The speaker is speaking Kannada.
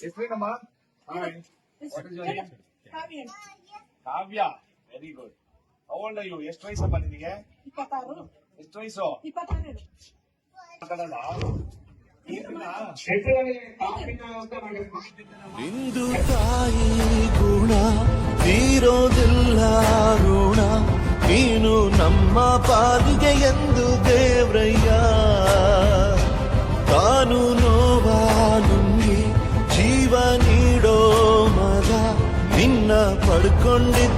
ಹೆಸರೇನಮ್ಮ? Hi. What is your name? Kavya. Very good. How old are you? ಎಷ್ಟು ವಯಸ್ಸಮ್ಮ ನಿನಗೆ? 26. ಎಷ್ಟು ವಯಸ್ಸು? 26. ಮಾತಾಡಲ್ಲ? ಇಂದು ತಾಯಿ ಗುಣ ತೀರೋದಿಲ್ಲ ಋಣ ನೀನು ನಮ್ಮ ಪಾಲಿಗೆ ಎಂದು ದೇವ್ರಯ್ಯ ತಾನು ನೋವಾ ನುಂಗಿ ಜೀವ ನೀಡೋ ಮಗ ನಿನ್ನ ಪಡ್ಕೊಂಡಿದ್ದ